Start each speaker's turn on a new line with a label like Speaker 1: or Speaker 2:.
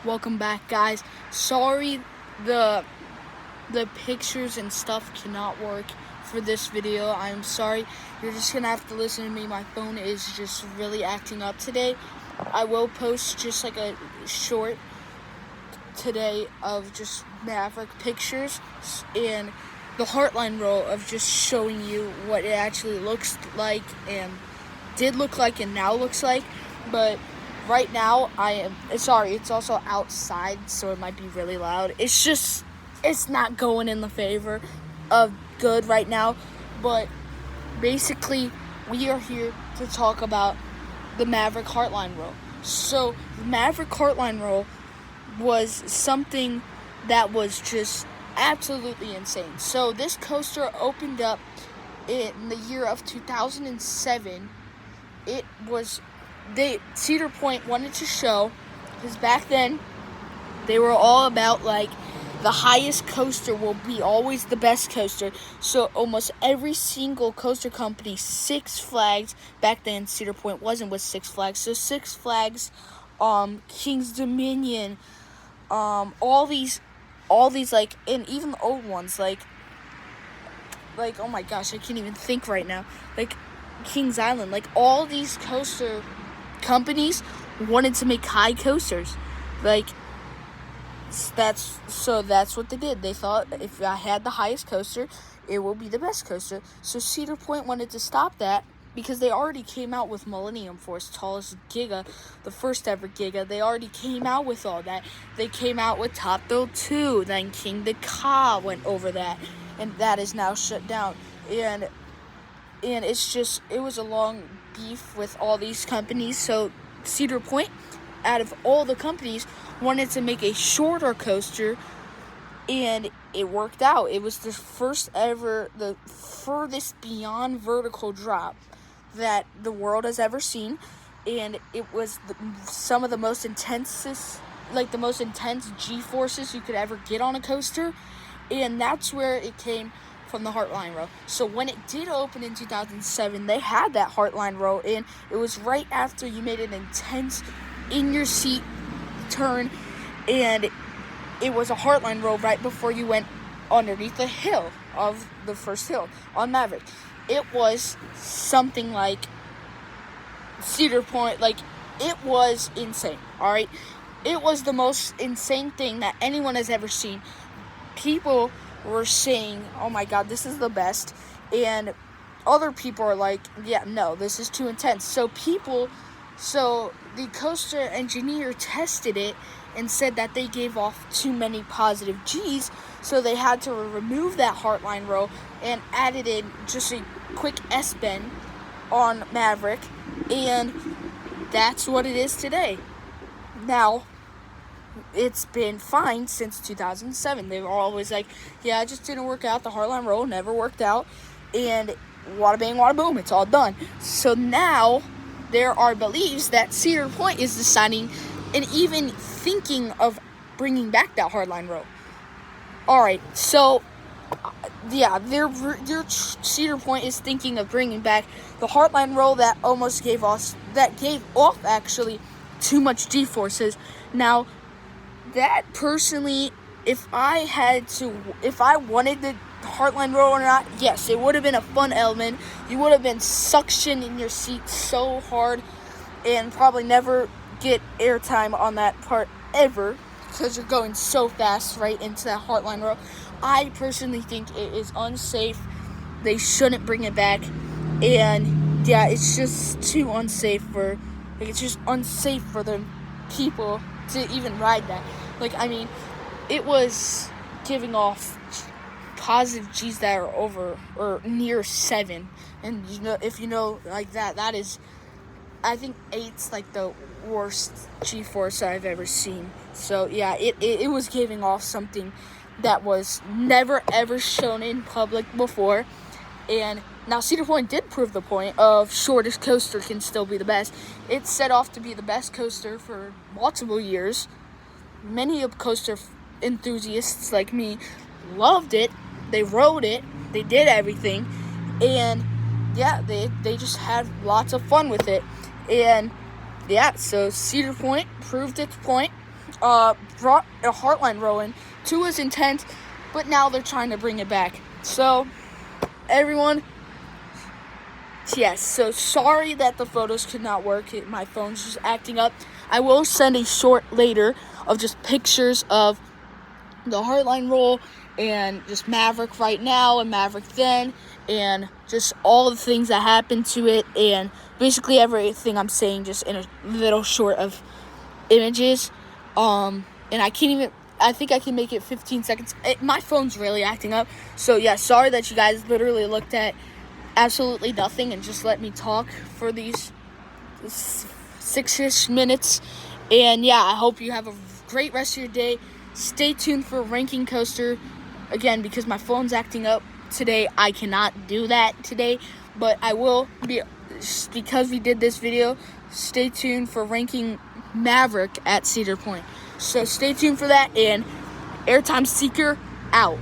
Speaker 1: Welcome back, guys. Sorry the pictures and stuff cannot work for this video. I'm sorry. You're just gonna have to listen to me. My phone is just really acting up today. I will post just like a short today of just Maverick pictures and the Heartline roll of just showing you what it actually looks like and did look like and now looks like. But right now it's also outside, so it might be really loud. It's not going in the favor of good right now. But basically, we are here to talk about the Maverick Heartline roll. So the Maverick Heartline roll was something that was just absolutely insane. So this coaster opened up in the year of 2007. Cedar Point wanted to show, because back then they were all about like the highest coaster will be always the best coaster. So almost every single coaster company, Six Flags, back then Cedar Point wasn't with Six Flags, so Six Flags, King's Dominion, all these like, and even the old ones like oh my gosh, I can't even think right now, like Kings Island, like all these coaster companies wanted to make high coasters. Like that's what they did. They thought if I had the highest coaster, it will be the best coaster. So Cedar Point wanted to stop that because they already came out with Millennium Force, tallest Giga, the first ever Giga. They already came out with all that. They came out with Top Thrill 2, then King the Ka went over that, and that is now shut down. And it was a long beef with all these companies. So Cedar Point, out of all the companies, wanted to make a shorter coaster, and it worked out. It was the first ever, the furthest beyond vertical drop that the world has ever seen, and it was some of the most intense G-forces you could ever get on a coaster, and that's where it came from, the Heartline row. So when it did open in 2007, they had that Heartline row, and it was right after you made an intense in-your-seat turn, and it was a Heartline row right before you went underneath the hill of the first hill on Maverick. It was something like Cedar Point, like it was insane, all right? It was the most insane thing that anyone has ever seen. People were saying, oh my god, this is the best, and other people are like, yeah, no, this is too intense. So the coaster engineer tested it and said that they gave off too many positive G's, so they had to remove that Heartline row and added in just a quick S-bend on Maverick, and that's what it is today. Now, it's been fine since 2007. They were always like, yeah, it just didn't work out. The Heartline roll never worked out. And wada bang, wada boom, it's all done. So now there are beliefs that Cedar Point is deciding and even thinking of bringing back that Heartline roll. Alright, so yeah, Cedar Point is thinking of bringing back the Heartline roll that gave off actually too much G-forces. Now, that personally, if I wanted the Heartline roll or not, yes, it would have been a fun element. You would have been suctioned in your seat so hard and probably never get airtime on that part ever, because you're going so fast right into that Heartline roll. I personally think it is unsafe. They shouldn't bring it back. And yeah, it's just too unsafe for the people to even ride that. Like, I mean, it was giving off positive G's that are over or near 7, and if you know like that is, I think 8's like the worst G-force I've ever seen. So yeah, it was giving off something that was never ever shown in public before. And now Cedar Point did prove the point of shortest coaster can still be the best. It set off to be the best coaster for multiple years. Many of coaster enthusiasts like me loved it. They rode it. They did everything. And yeah, they just had lots of fun with it. And yeah, so Cedar Point proved its point. brought a Heartline row in to his intent, but now they're trying to bring it back. So, everyone, yes, so sorry that the photos could not work. My phone's just acting up. I will send a short later of just pictures of the Heartline roll and just Maverick right now and Maverick then, and just all the things that happened to it, and basically everything I'm saying just in a little short of images. And I think I can make it 15 seconds. My phone's really acting up. So yeah, sorry that you guys literally looked at absolutely nothing and just let me talk for these 6-ish minutes. And yeah, I hope you have a great rest of your day. Stay tuned for Ranking Coaster. Again, because my phone's acting up today, I cannot do that today. But I will be, because we did this video, stay tuned for ranking Maverick at Cedar Point. So stay tuned for that, and Airtime-Seeker out.